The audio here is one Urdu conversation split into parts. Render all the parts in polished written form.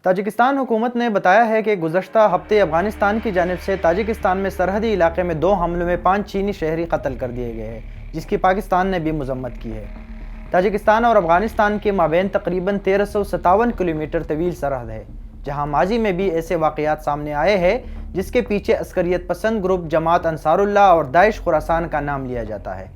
تاجکستان حکومت نے بتایا ہے کہ گزشتہ ہفتے افغانستان کی جانب سے تاجکستان میں سرحدی علاقے میں 2 حملوں میں 5 چینی شہری قتل کر دیے گئے ہیں، جس کی پاکستان نے بھی مذمت کی ہے۔ تاجکستان اور افغانستان کے مابین تقریباً 1357 کلومیٹر طویل سرحد ہے، جہاں ماضی میں بھی ایسے واقعات سامنے آئے ہیں جس کے پیچھے عسکریت پسند گروپ جماعت انصار اللہ اور داعش خراسان کا نام لیا جاتا ہے۔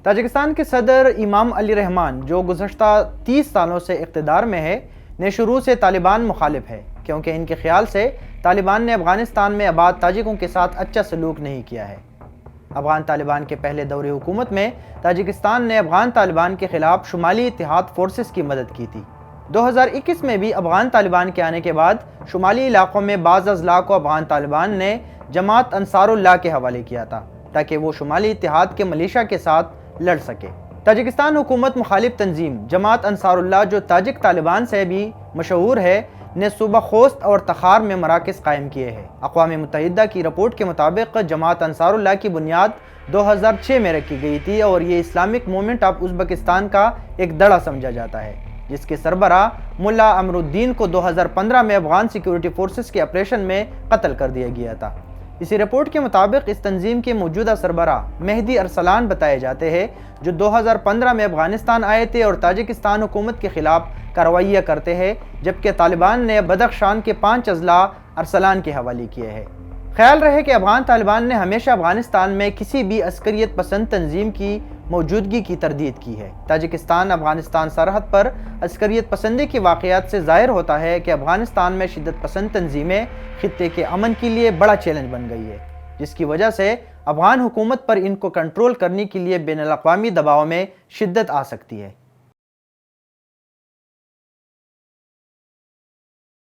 تاجکستان کے صدر امام علی رحمان، جو گزشتہ 30 سالوں سے اقتدار میں ہے، نے شروع سے طالبان مخالف ہے، کیونکہ ان کے خیال سے طالبان نے افغانستان میں آباد تاجکوں کے ساتھ اچھا سلوک نہیں کیا ہے۔ افغان طالبان کے پہلے دور حکومت میں تاجکستان نے افغان طالبان کے خلاف شمالی اتحاد فورسز کی مدد کی تھی۔ 2021 میں بھی افغان طالبان کے آنے کے بعد شمالی علاقوں میں بعض اضلاع کو افغان طالبان نے جماعت انصار اللہ کے حوالے کیا تھا تاکہ وہ شمالی اتحاد کے ملیشیا کے ساتھ لڑ سکے۔ تاجکستان حکومت مخالف تنظیم جماعت انصار اللہ، جو تاجک طالبان سے بھی مشہور ہے، نے صوبہ خوست اور تخار میں مراکز قائم کیے ہیں۔ اقوام متحدہ کی رپورٹ کے مطابق جماعت انصار اللہ کی بنیاد 2006 میں رکھی گئی تھی اور یہ اسلامک موومنٹ آف ازبکستان کا ایک دڑا سمجھا جاتا ہے، جس کے سربراہ ملا امر الدین کو 2015 میں افغان سیکیورٹی فورسز کے آپریشن میں قتل کر دیا گیا تھا۔ اسی رپورٹ کے مطابق اس تنظیم کے موجودہ سربراہ مہدی ارسلان بتائے جاتے ہیں، جو 2015 میں افغانستان آئے تھے اور تاجکستان حکومت کے خلاف کارروائیاں کرتے ہیں، جبکہ طالبان نے بدخشان کے 5 اضلاع ارسلان کے حوالے کیے ہیں۔ خیال رہے کہ افغان طالبان نے ہمیشہ افغانستان میں کسی بھی عسکریت پسند تنظیم کی موجودگی کی تردید کی ہے۔ تاجکستان افغانستان سرحد پر عسکریت پسندی کے واقعات سے ظاہر ہوتا ہے کہ افغانستان میں شدت پسند تنظیمیں خطے کے امن کے لیے بڑا چیلنج بن گئی ہے، جس کی وجہ سے افغان حکومت پر ان کو کنٹرول کرنے کے لیے بین الاقوامی دباؤ میں شدت آ سکتی ہے۔